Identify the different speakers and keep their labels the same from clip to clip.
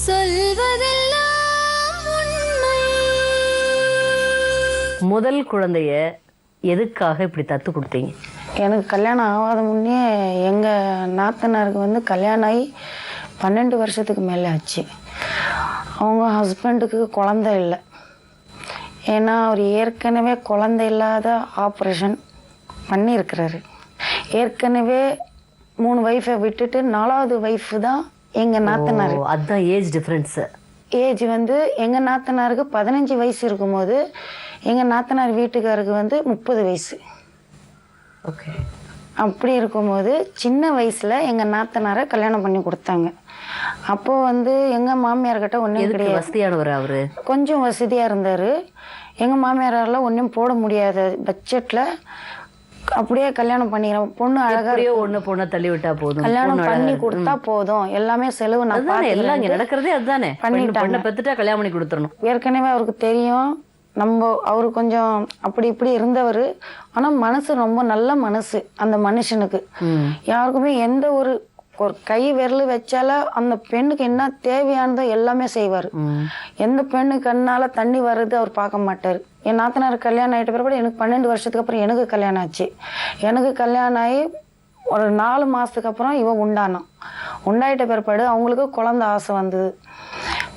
Speaker 1: சொல்வதெல்லாம் உண்மை.
Speaker 2: முதல் குழந்தைய எதுக்காக இப்படி தத்து கொடுத்தீங்க?
Speaker 3: எனக்கு கல்யாணம் ஆகாத முன்னே எங்கள் நாத்தனாருக்கு வந்து கல்யாணம் ஆகி 12 வருஷத்துக்கு மேலே ஆச்சு. அவங்க ஹஸ்பண்டுக்கு குழந்தை இல்லை. ஏன்னா அவர் ஏற்கனவே குழந்தை இல்லாத ஆப்ரேஷன் பண்ணியிருக்கிறாரு. ஏற்கனவே 3 ஒய்ஃபை விட்டுட்டு 4வது ஒய்ஃபு தான் எங்கள் நாத்தனார்.
Speaker 2: அதுதான் ஏஜ் டிஃப்ரென்ஸு.
Speaker 3: ஏஜ் வந்து எங்கள் நாத்தனாருக்கு 15 வயசு இருக்கும்போது எங்கள் நாத்தனார் வீட்டுக்காருக்கு வந்து 30 வயசு.
Speaker 2: ஓகே.
Speaker 3: அப்படி இருக்கும்போது சின்ன வயசில் எங்கள் நாத்தனாரை கல்யாணம் பண்ணி கொடுத்தாங்க. அப்போது வந்து எங்கள் மாமியார்கிட்ட ஒன்றும் கிடையாது.
Speaker 2: வசதியானவர் அவரு,
Speaker 3: கொஞ்சம் வசதியாக இருந்தார். எங்கள் மாமியாரால் ஒன்றும் போட முடியாத பட்ஜெட்டில் அப்படியே கல்யாணம் பண்ணிக்கிறோம். பொண்ணு அழகாக
Speaker 2: பொண்ணை தள்ளி விட்டா போதும்,
Speaker 3: கல்யாணம் பண்ணி கொடுத்தா போதும், எல்லாமே செலவு நான்
Speaker 2: எல்லாம் இங்க நடக்கிறதே அதுதானே. பண்ணிட்டாங்க, பெத்துட்டா கல்யாணம் பண்ணி கொடுத்துடணும்.
Speaker 3: ஏற்கனவே அவருக்கு தெரியும். அவரு கொஞ்சம் அப்படி இப்படி இருந்தவர். ஆனால் மனசு ரொம்ப நல்ல மனசு அந்த மனுஷனுக்கு. யாருக்குமே எந்த ஒரு கை விரல் வச்சால அந்த பெண்ணுக்கு என்ன தேவையானதோ எல்லாமே செய்வார். எந்த பெண்ணு கண்ணால தண்ணி வர்றது அவர் பார்க்க மாட்டார். என் நாத்தனார் கல்யாணம் ஆகிட்ட பிறகு எனக்கு 12 வருஷத்துக்கு அப்புறம் எனக்கு கல்யாணம் ஆச்சு. எனக்கு கல்யாணம் ஆகி ஒரு 4 மாதத்துக்கு அப்புறம் இவன் உண்டாயிட்ட பிற்பாடு அவங்களுக்கு குழந்தை ஆசை வந்தது.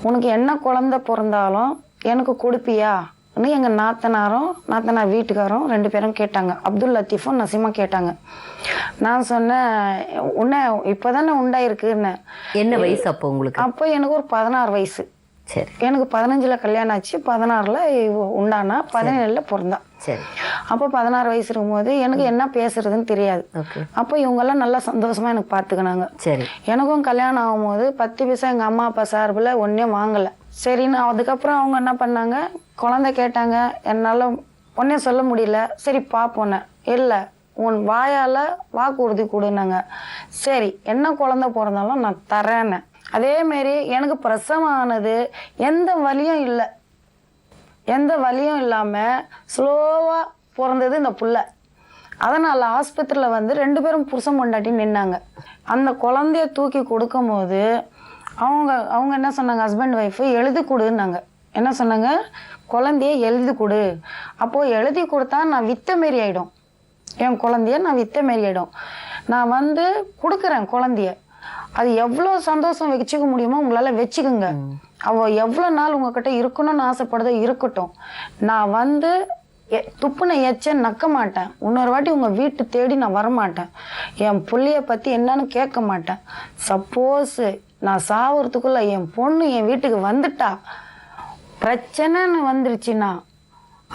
Speaker 3: உனக்கு என்ன குழந்தை பிறந்தாலும் எனக்கு கொடுப்பியா எங்கள் நாத்தனார் வீட்டுக்காரும் 2 பேரும் கேட்டாங்க. அப்துல் லத்தீஃபும் நசீமா கேட்டாங்க. நான் சொன்னேன், உன்னை இப்போதானே உண்டாயிருக்குன்னு.
Speaker 2: என்ன வயசு அப்போ உங்களுக்கு?
Speaker 3: அப்போ எனக்கு ஒரு 16 வயசு.
Speaker 2: சரி.
Speaker 3: எனக்கு 15ல் கல்யாணம் ஆச்சு, 16ல் உண்டானா, 17ல் பிறந்தா.
Speaker 2: சரி.
Speaker 3: அப்போ 16 வயசு இருக்கும்போது எனக்கு என்ன பேசுறதுன்னு தெரியாது. அப்போ இவங்கெல்லாம் நல்லா சந்தோஷமா எனக்கு பார்த்துக்கினாங்க.
Speaker 2: சரி.
Speaker 3: எனக்கும் கல்யாணம் ஆகும்போது 10 பைசா எங்கள் அம்மா அப்பா சார்பில் ஒன்றும் வாங்கலை. சரின்னு அதுக்கப்புறம் அவங்க என்ன பண்ணாங்க, குழந்தை கேட்டாங்க. என்னால் ஒன்றே சொல்ல முடியல. சரி பார்ப்போன்னு. இல்லை, உன் வாயால் வாக்குறுதி கொடுனாங்க. சரி, என்ன குழந்தை பிறந்தாலும் நான் தரேன்னு. அதேமாரி எனக்கு பிரசவம் ஆனது எந்த வலியும் இல்லை. எந்த வலியும் இல்லாமல் ஸ்லோவாக பிறந்தது இந்த புள்ள. அதனால் ஆஸ்பத்திரியில் வந்து 2 பேரும் புருஷன் பொண்டாட்டி நின்னாங்க. அந்த குழந்தைய தூக்கி கொடுக்கும்போது அவங்க என்ன சொன்னாங்க, ஹஸ்பண்ட் ஒய்ஃபு எழுதி கொடுன்னாங்க. என்ன சொன்னாங்க, குழந்தைய எழுதி கொடு. அப்போது எழுதி கொடுத்தா நான் வித்த மாரி ஆகிடும். என் குழந்தைய நான் வித்த மாரி ஆகிடும். நான் வந்து கொடுக்குறேன் குழந்தைய. அது எவ்வளோ சந்தோஷம் வச்சுக்க முடியுமோ உங்களால் வச்சுக்கோங்க. அவள் எவ்வளோ நாள் உங்ககிட்ட இருக்கணும்னு ஆசைப்படுதோ இருக்கட்டும். நான் வந்து துப்புனை எச்ச நக்க மாட்டேன். இன்னொரு வாட்டி உங்கள் வீட்டு தேடி நான் வரமாட்டேன். என் புள்ளைய பற்றி என்னன்னு கேட்க மாட்டேன். சப்போஸ் நான் சாவறதுக்குள்ளே என் பொண்ணு என் வீட்டுக்கு வந்துட்டா, பிரச்சனைன்னு வந்துருச்சுன்னா,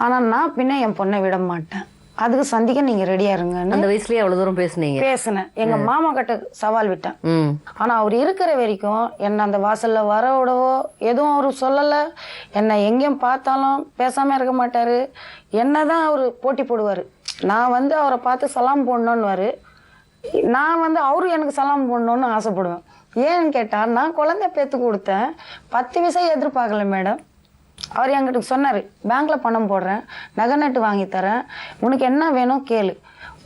Speaker 3: ஆனால் நான் பின்ன என் பொண்ணை விட மாட்டேன். அதுக்கு சந்திக்க நீங்கள் ரெடியாக இருங்கன்னு.
Speaker 2: அந்த வயசுலேயே அவ்வளோ தூரம் பேசினேன்.
Speaker 3: எங்கள் மாமா கிட்ட சவால் விட்டேன். ஆனால் அவர் இருக்கிற வரைக்கும் என்னை அந்த வாசலில் வர விடவோ எதுவும் அவர் சொல்லலை. என்னை எங்கேயும் பார்த்தாலும் பேசாமல் இருக்க மாட்டார். என்ன தான் அவர் போட்டி போடுவார். நான் வந்து அவரை பார்த்து சலாம் போடணுன்னுவார். நான் வந்து அவரு எனக்கு சலாம் போடணுன்னு ஆசைப்படுவேன். ஏன்னு கேட்டால், நான் குழந்தை பேத்து கொடுத்தேன், 10 பைசா எதிர்பார்க்கல மேடம். அவர் என்கிட்ட சொன்னார், பேங்க்கில் பணம் போடுறேன், நகை நட்டு வாங்கி தரேன், உனக்கு என்ன வேணும் கேளு,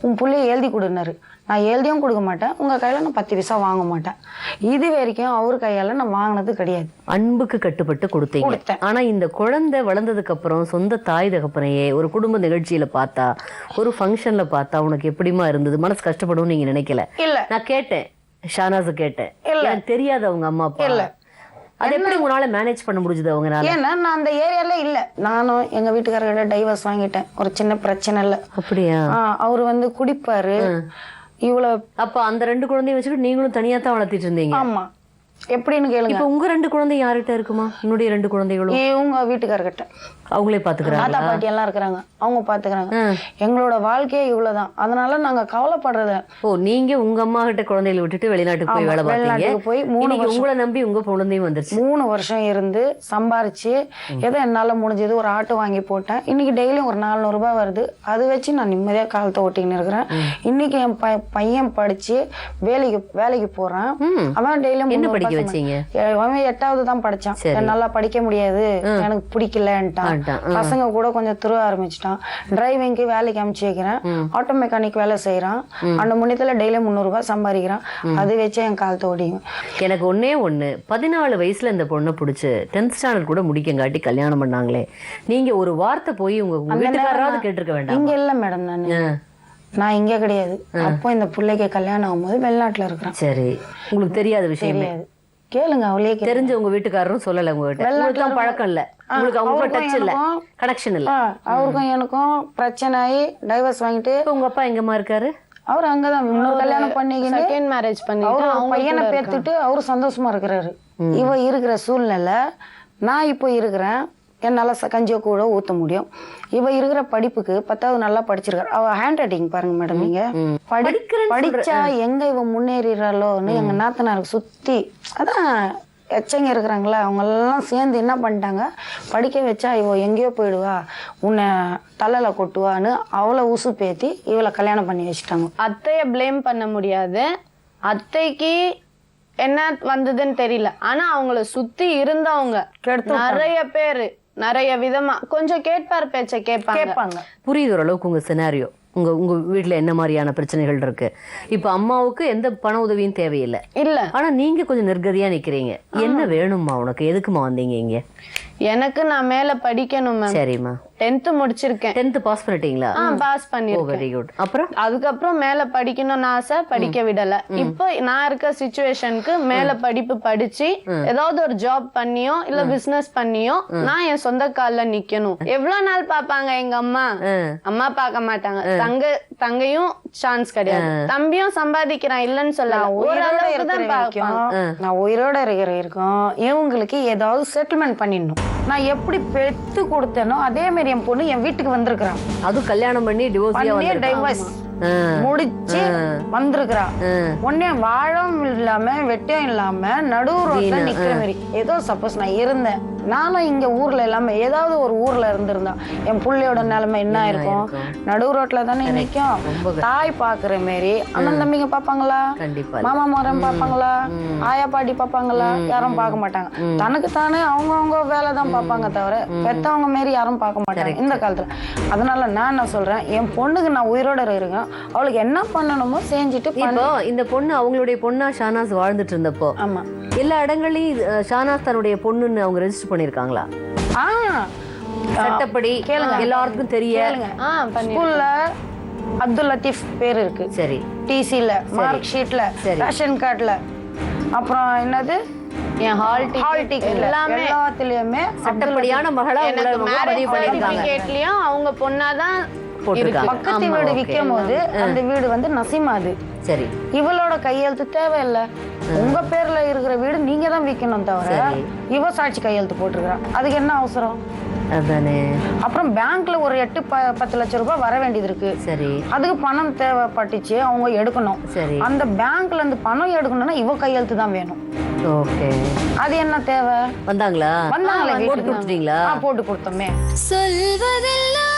Speaker 3: உன் பிள்ளைய எழுதி கொடுனாரு. நான் எழுதியும் கொடுக்க மாட்டேன், உங்கள் கையில் நான் 10 பைசா வாங்க மாட்டேன். இது வரைக்கும் அவர் கையால் நான் வாங்கினது கிடையாது.
Speaker 2: அன்புக்கு கட்டுப்பட்டு கொடுத்தீங்க. ஆனால் இந்த குழந்தை வளர்ந்ததுக்கு அப்புறம் சொந்த தாய் தகப்பனையே ஒரு குடும்ப நிகழ்ச்சியில பார்த்தா, ஒரு ஃபங்க்ஷன்ல பார்த்தா உனக்கு எப்படிமா இருந்தது? மனசு கஷ்டப்படும் நீங்க நினைக்கல?
Speaker 3: இல்லை.
Speaker 2: நான் கேட்டேன், ஷானாஸு கேட்டேன். எனக்கு தெரியாது அவங்க அம்மா அப்பா.
Speaker 3: இல்லை.
Speaker 2: அது எப்படி உங்களால மேனேஜ் பண்ண முடிஞ்சது அவங்கனால?
Speaker 3: ஏன்னா நான் அந்த ஏரியால இல்ல. நானும் எங்க வீட்டுக்காரர்கிட்ட டைவர்ஸ் வாங்கிட்டேன். ஒரு சின்ன பிரச்சனை இல்ல.
Speaker 2: அப்படியா?
Speaker 3: அவரு வந்து குடிப்பாரு. இவ்வளவு.
Speaker 2: அப்ப அந்த 2 குழந்தைய வச்சுக்கிட்டு நீங்களும் தனியா தான் வளர்த்திட்டு இருந்தீங்க?
Speaker 3: ஆமா. எப்படின்னு கேளுங்க.
Speaker 2: இப்ப உங்க 2 குழந்தை யார்கிட்ட இருக்குமா? என்னுடைய 2 குழந்தைகளும்
Speaker 3: இவங்க வீட்டுக்காரர்கிட்ட.
Speaker 2: அவங்களே பாத்துக்கிறாங்க.
Speaker 3: தாத்தா பாட்டி எல்லாம் இருக்கிறாங்க, அவங்க பாத்துக்கிறாங்க. எங்களோட வாழ்க்கையே இவ்வளவுதான். அதனால நாங்க கவலைப்படுறது.
Speaker 2: ஓ, நீங்க உங்க அம்மா கிட்ட குழந்தைகளை விட்டுட்டு வெளிநாட்டுக்கு போய் வேலை பார்த்தீங்க.
Speaker 3: போய் 3 வருஷம்
Speaker 2: உங்களை நம்பி உங்க குழந்தையும் வந்துருச்சு.
Speaker 3: 3 வருஷம் இருந்து சம்பாரிச்சு ஏதோ என்னால முடிஞ்சது ஒரு ஆட்டோ வாங்கி போட்டேன். இன்னைக்கு டெய்லியும் ஒரு 400 ரூபாய் வருது. அது வச்சு நான் நிம்மதியா காலத்தை ஓட்டின்னு இருக்கிறேன். இன்னைக்கு என் பையன் படிச்சு வேலைக்கு போறான். அவன் டெய்லியும்
Speaker 2: படிக்க வச்சீங்க?
Speaker 3: அவன் 8வது தான் படிச்சான். நல்லா படிக்க முடியாது, எனக்கு பிடிக்கலன்ட்டான். பசங்க கூட கொஞ்சம் துருவ ஆரம்பிச்சிட்டான். டிரைவிங்க்கு வேலைக்கு அனுப்பிச்சு வைக்கிறேன். ஆட்டோ மெக்கானிக் வேலை செய்யறான். அந்த முன்னத்துல டெய்லி 300 ரூபாய் சம்பாதிக்கிறான். அது வச்சு என் காலத்தை ஓடியும்.
Speaker 2: எனக்கு ஒண்ணே 14 வயசுல இந்த பொண்ணை பிடிச்சு 10th ஸ்டாண்டர்ட் கூட முடிக்கங்காட்டி கல்யாணம் பண்ணாங்களே, நீங்க ஒரு வார்த்தை போய் உங்க வீட்டுக்காராவது கேட்டிருக்க வேண்டாம்?
Speaker 3: இங்க இல்ல மேடம், நான் இங்க கிடையாது. அப்போ இந்த பிள்ளைக்கு கல்யாணம் ஆகும்போது வெளிநாட்டுல இருக்கிறேன்.
Speaker 2: சரி, உங்களுக்கு தெரியாத விஷயம்
Speaker 3: கேளுங்க. அவளே
Speaker 2: தெரிஞ்ச உங்க வீட்டுக்காரரும் சொல்லல உங்ககிட்ட? பழக்கம் இல்ல உங்களுக்கு, அவங்க டச் இல்ல, கனெக்ஷன் இல்ல.
Speaker 3: அவருக்கும் எனக்கும் பிரச்சனை ஆகி டைவர்ஸ் வாங்கிட்டு.
Speaker 2: உங்க அப்பா எங்கம்மா இருக்காரு?
Speaker 3: அவர் அங்கதான் இன்னொரு கல்யாணம் பண்ணிக்கிட்டு
Speaker 4: செகண்ட் மேரேஜ் பண்ணிட்டு
Speaker 3: அவர் பையனை பேத்துட்டு அவரு சந்தோஷமா இருக்கிறாரு. இவ இருக்கிற சூழ்நிலை நான் இப்போ இருக்கிறேன். என்னால கஞ்சியை கூட ஊத்த முடியும். இவ இருக்கிற படிப்புக்கு 10வது நல்லா படிச்சிருக்காரு. அவ ஹேண்ட் ரைட்டிங் பாருங்க மேடம், நீங்க படிச்சா எங்க இவ முன்னேறாளோன்னு எங்க நாத்தனாருக்கு சுத்தி அதான் எச்சங்க இருக்கிறாங்களா, அவங்க எல்லாம் சேர்ந்து என்ன பண்ணிட்டாங்க, படிக்க வச்சா இவ எங்கேயோ போயிடுவா, உன்னை தலையில கொட்டுவான்னு அவளை உசு பேத்தி இவளை கல்யாணம் பண்ணி வச்சுட்டாங்க.
Speaker 4: அத்தைய பிளேம் பண்ண முடியாது. அத்தைக்கு என்ன வந்ததுன்னு தெரியல. ஆனா அவங்கள சுத்தி இருந்தவங்க நிறைய பேரு நிறைய விதமா கொஞ்சம் கேட்பார் பேச்ச கேட்பாங்க.
Speaker 2: புரியுது ஓரளவுக்கு உங்க சினாரியோ. உங்க வீட்டுல என்ன மாதிரியான பிரச்சனைகள் இருக்கு. இப்ப அம்மாவுக்கு எந்த பண உதவியும் தேவையில்லை
Speaker 4: இல்ல.
Speaker 2: ஆனா நீங்க கொஞ்சம் நிர்கதியா நிக்கிறீங்க. என்ன வேணும்மா உனக்கு? எதுக்குமா வந்தீங்க இங்க?
Speaker 4: எனக்கு நான் மேல படிக்கணும் மேம்.
Speaker 2: சரிம்மா.
Speaker 4: 10th முடிச்சிருக்கேன்.
Speaker 2: 10th பாஸ் பண்ணிட்டீங்களா?
Speaker 4: பாஸ் பண்ணிருக்கேன்.
Speaker 2: Very good. அப்புறம்
Speaker 4: அதுக்கப்புறம் மேல படிக்கணும்னு ஆசை, படிக்க விடல. இப்போ நான் இருக்க சிச்சுவேஷனுக்கு மேல படிப்பு படிச்சு ஏதாவது ஒரு ஜாப் பண்ணியோ இல்ல பிசினஸ் பண்ணியோ நான் என் சொந்த கால்ல நிக்கணும். எவ்வளவு நாள் பாப்பாங்க எங்க அம்மா? அம்மா பார்க்க மாட்டாங்க. தங்கையும் சான்ஸ் கிடையாது. தம்பியும் சம்பாதிக்கிறான் இல்லன்னு சொல்ல, ஓரளவுக்கு தான் பாப்பாங்க.
Speaker 3: நான் உயிரோட இருக்கிற இருக்கும் இவங்களுக்கு ஏதாவது செட்டில்மெண்ட் பண்ணிடணும். நான் எப்படி பெத்து கொடுத்தேனோ அதே மாதிரி என் பொண்ணு என் வீட்டுக்கு வந்திருக்கிறான்.
Speaker 2: அது கல்யாணம் பண்ணி
Speaker 3: டைவர்ஸ் முடிச்சு வந்திருக்கிறா. உடனே வாழவும் இல்லாம வெட்டியும் இல்லாம நடு ரோட்ல நிக்கிற மாதிரி. ஏதோ சப்போஸ் நான் இருந்தேன், நானும் இங்க ஊர்ல இல்லாம ஏதாவது ஒரு ஊர்ல இருந்திருந்தா என் புள்ளையோட நிலைமை என்ன இருக்கும்? நடு ரோட்ல தானே நிக்கும். தாய் பாக்குற மாதிரி அண்ணன் தம்பிங்க பாப்பாங்களா? மாமா மரம் பாப்பாங்களா? ஆயா பாட்டி பாப்பாங்களா? யாரும் பார்க்க மாட்டாங்க. தனக்கு தானே அவங்கவுங்க வேலைதான் பார்ப்பாங்க தவிர பெத்தவங்க மாரி யாரும் பார்க்க மாட்டாங்க இந்த காலத்துல. அதனால நான் என்ன சொல்றேன், என் பொண்ணுக்கு நான் உயிரோட இருக்கேன், அவளுக்கு என்ன பண்ணணுமோ செஞ்சுட்டு.
Speaker 2: இப்போ இந்த பொண்ணு அவங்களுடைய பொண்ணா ஷானாஸ் வாழ்ந்துட்டு இருந்தப்போ
Speaker 3: ஆமா
Speaker 2: எல்லா இடங்களையும் ஷானாஸ் தன்னுடைய பொண்ணுன்னு அவங்க ரெஜிஸ்டர் பண்ணிருக்காங்களா? சட்டப்படி எல்லாருக்கும் தெரியும்.
Speaker 3: ஸ்கூல்ல அப்துல் லத்தீப் பேர் இருக்கு.
Speaker 2: சரி.
Speaker 3: டிசில, மார்க் ஷீட்ல, ரேஷன் கார்டுல, அப்புறம் என்னது ஹால் டிக்கெட் எல்லாத்துலயுமே
Speaker 2: சட்டப்படியான மகளா
Speaker 4: அவங்க பொண்ணாதான்.
Speaker 3: பக்கத்து வீடு விற்கும் போது அந்த வீடு வந்து நசீமாது.
Speaker 2: சரி.
Speaker 3: இவளோட கையெழுத்து தேவையில்லை. உங்க பேர்ல இருக்கிற வீடு நீங்க தான் விற்கணும் தவிர இவ சாட்சி கையெழுத்து போட்டிருக்கிறான். அதுக்கு என்ன அவசரம்? அப்புறம் பேங்க்ல ஒரு 8-10 லட்சம் ரூபாய் வர வேண்டியது இருக்கு.
Speaker 2: சரி.
Speaker 3: அதுக்கு பணம் தேவைப்பட்டுச்சு, அவங்க எடுக்கணும். அந்த பேங்க்ல இருந்து பணம் எடுக்கணும்னா இவ கையெழுத்து தான் வேணும். அது என்ன தேவை?
Speaker 2: வந்தாங்களா?
Speaker 3: வந்தாங்களே.
Speaker 2: போட்டு கொடுத்தீங்களா?
Speaker 3: போட்டு கொடுத்தோமே.
Speaker 1: சொல்வதெல்லாம்